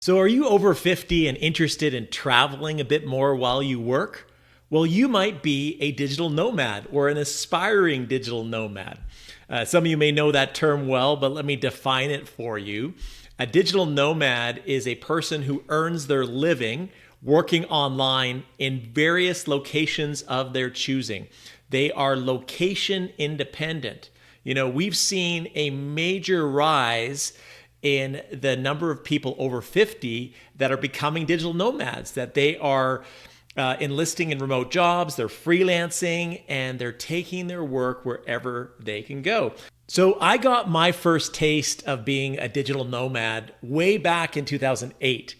So, are you over 50 and interested in traveling a bit more while you work? Well, you might be a digital nomad or an aspiring digital nomad. Some of you may know that term well, but let me define it for you. A digital nomad is a person who earns their living working online in various locations of their choosing. They are location independent. We've seen a major rise in the number of people over 50 that are becoming digital nomads, that they are enlisting in remote jobs, they're freelancing, and they're taking their work wherever they can go. So I got my first taste of being a digital nomad way back in 2008.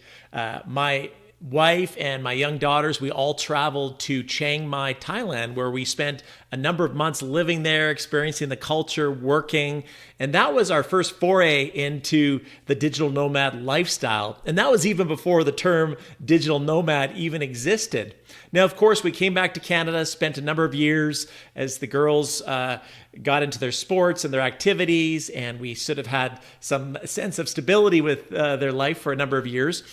My wife and my young daughters, we all traveled to Chiang Mai, Thailand, where we spent a number of months living there, experiencing the culture, working. And that was our first foray into the digital nomad lifestyle. And that was even before the term digital nomad even existed. Now, of course, we came back to Canada, spent a number of years as the girls got into their sports and their activities, and we sort of had some sense of stability with their life for a number of years.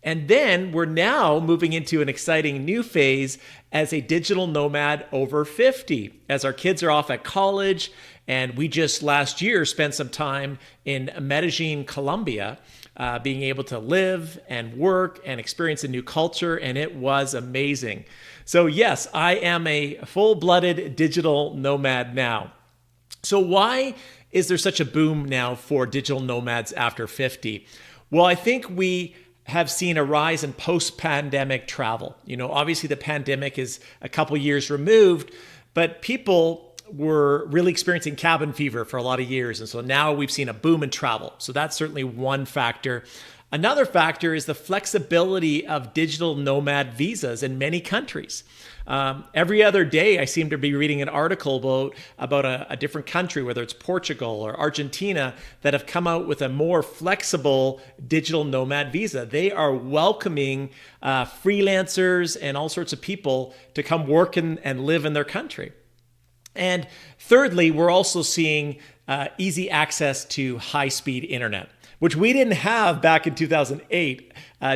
And then we're now moving into an exciting new phase as a digital nomad over 50, as our kids are off at college. And we just last year spent some time in Medellin, Colombia, being able to live and work and experience a new culture. And it was amazing. So yes, I am a full-blooded digital nomad now. So why is there such a boom now for digital nomads after 50? Well, I think we have seen a rise in post-pandemic travel. Obviously the pandemic is a couple years removed, but people were really experiencing cabin fever for a lot of years. And so now we've seen a boom in travel. So that's certainly one factor. Another factor is the flexibility of digital nomad visas in many countries. Every other day, I seem to be reading an article about a different country, whether it's Portugal or Argentina, that have come out with a more flexible digital nomad visa. They are welcoming freelancers and all sorts of people to come work and live in their country. And thirdly, we're also seeing easy access to high-speed internet, which we didn't have back in 2008.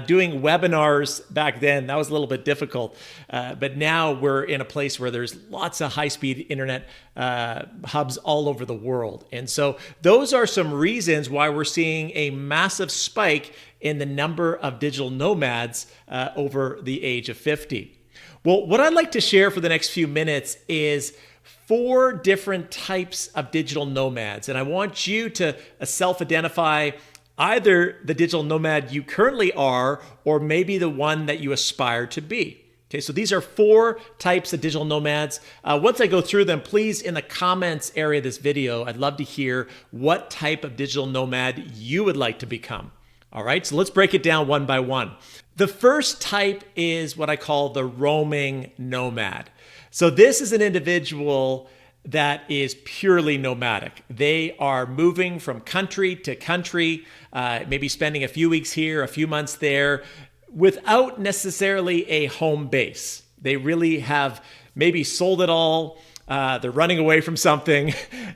Doing webinars back then, that was a little bit difficult. But now we're in a place where there's lots of high-speed internet hubs all over the world. And so those are some reasons why we're seeing a massive spike in the number of digital nomads over the age of 50. Well, what I'd like to share for the next few minutes is 4 different types of digital nomads. And I want you to self-identify either the digital nomad you currently are, or maybe the one that you aspire to be. Okay, so these are 4 types of digital nomads. Once I go through them, please, in the comments area of this video, I'd love to hear what type of digital nomad you would like to become. All right, so let's break it down one by one. The first type is what I call the roaming nomad. So this is an individual that is purely nomadic. They are moving from country to country, maybe spending a few weeks here, a few months there, without necessarily a home base. They really have maybe sold it all. They're running away from something,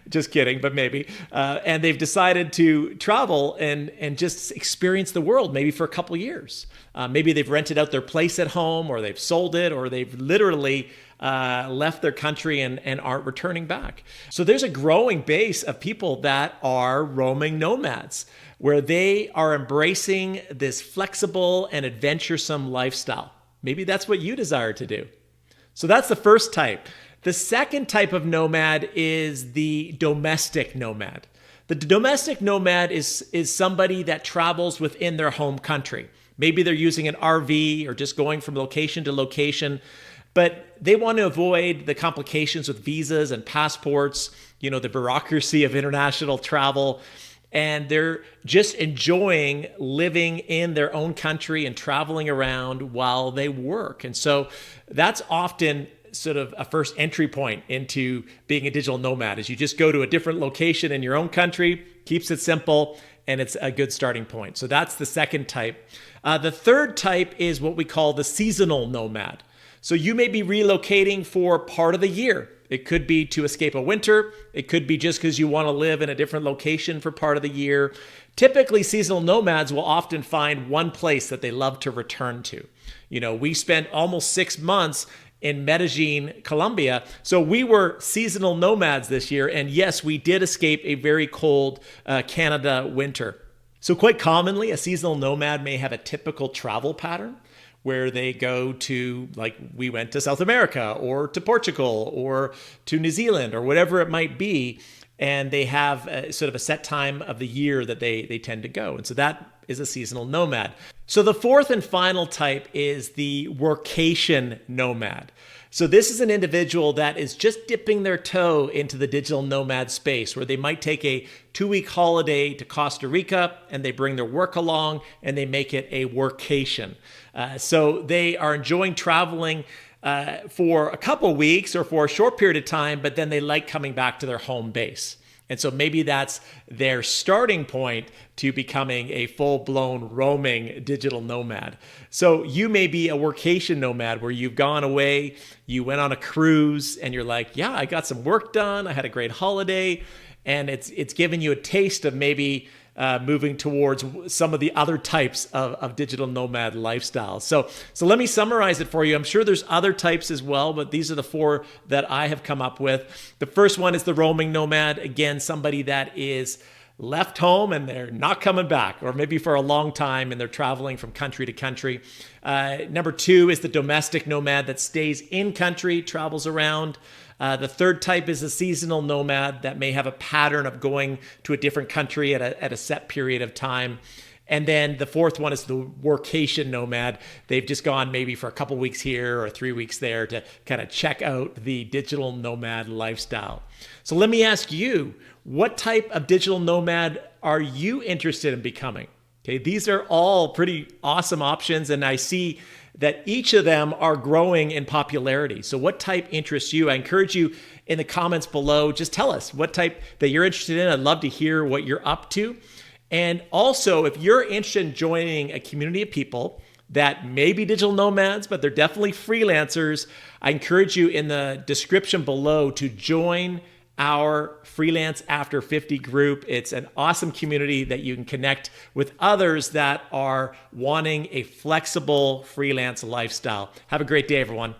just kidding, but maybe. And they've decided to travel and just experience the world, maybe for a couple years. Maybe they've rented out their place at home, or they've sold it, or they've literally left their country and aren't returning back. So there's a growing base of people that are roaming nomads, where they are embracing this flexible and adventuresome lifestyle. Maybe that's what you desire to do. So that's the first type. The second type of nomad is the domestic nomad. The domestic nomad is somebody that travels within their home country. Maybe they're using an RV or just going from location to location, but they want to avoid the complications with visas and passports, the bureaucracy of international travel. And they're just enjoying living in their own country and traveling around while they work. And so that's often sort of a first entry point into being a digital nomad, is you just go to a different location in your own country, keeps it simple, and it's a good starting point. So that's the second type. The third type is what we call the seasonal nomad. So you may be relocating for part of the year. It could be to escape a winter. It could be just because you want to live in a different location for part of the year. Typically, seasonal nomads will often find one place that they love to return to. We spent almost 6 months in Medellin, Colombia. So we were seasonal nomads this year. And yes, we did escape a very cold Canada winter. So quite commonly, a seasonal nomad may have a typical travel pattern where they go to, like we went to South America or to Portugal or to New Zealand or whatever it might be. And they have sort of a set time of the year that they tend to go. And so that is a seasonal nomad. So the fourth and final type is the Workation Nomad. So this is an individual that is just dipping their toe into the digital nomad space, where they might take a 2-week holiday to Costa Rica and they bring their work along and they make it a workation. So they are enjoying traveling for a couple weeks or for a short period of time, but then they like coming back to their home base. And so maybe that's their starting point to becoming a full-blown roaming digital nomad. So you may be a workation nomad where you've gone away, you went on a cruise, and you're like, yeah, I got some work done, I had a great holiday, and it's given you a taste of maybe moving towards some of the other types of digital nomad lifestyles. So let me summarize it for you. I'm sure there's other types as well, but these are the 4 that I have come up with. The first one is the roaming nomad. Again, somebody that is left home and they're not coming back, or maybe for a long time and they're traveling from country to country. Number 2 is the domestic nomad that stays in country, travels around. The third type is a seasonal nomad that may have a pattern of going to a different country at a set period of time. And then the fourth one is the Workation Nomad. They've just gone maybe for a couple weeks here or 3 weeks there to kind of check out the digital nomad lifestyle. So let me ask you, what type of digital nomad are you interested in becoming? Okay, these are all pretty awesome options, and I see that each of them are growing in popularity. So what type interests you? I encourage you in the comments below, just tell us what type that you're interested in. I'd love to hear what you're up to. And also, if you're interested in joining a community of people that may be digital nomads, but they're definitely freelancers, I encourage you in the description below to join our Freelance After 50 group. It's an awesome community that you can connect with others that are wanting a flexible freelance lifestyle. Have a great day, everyone.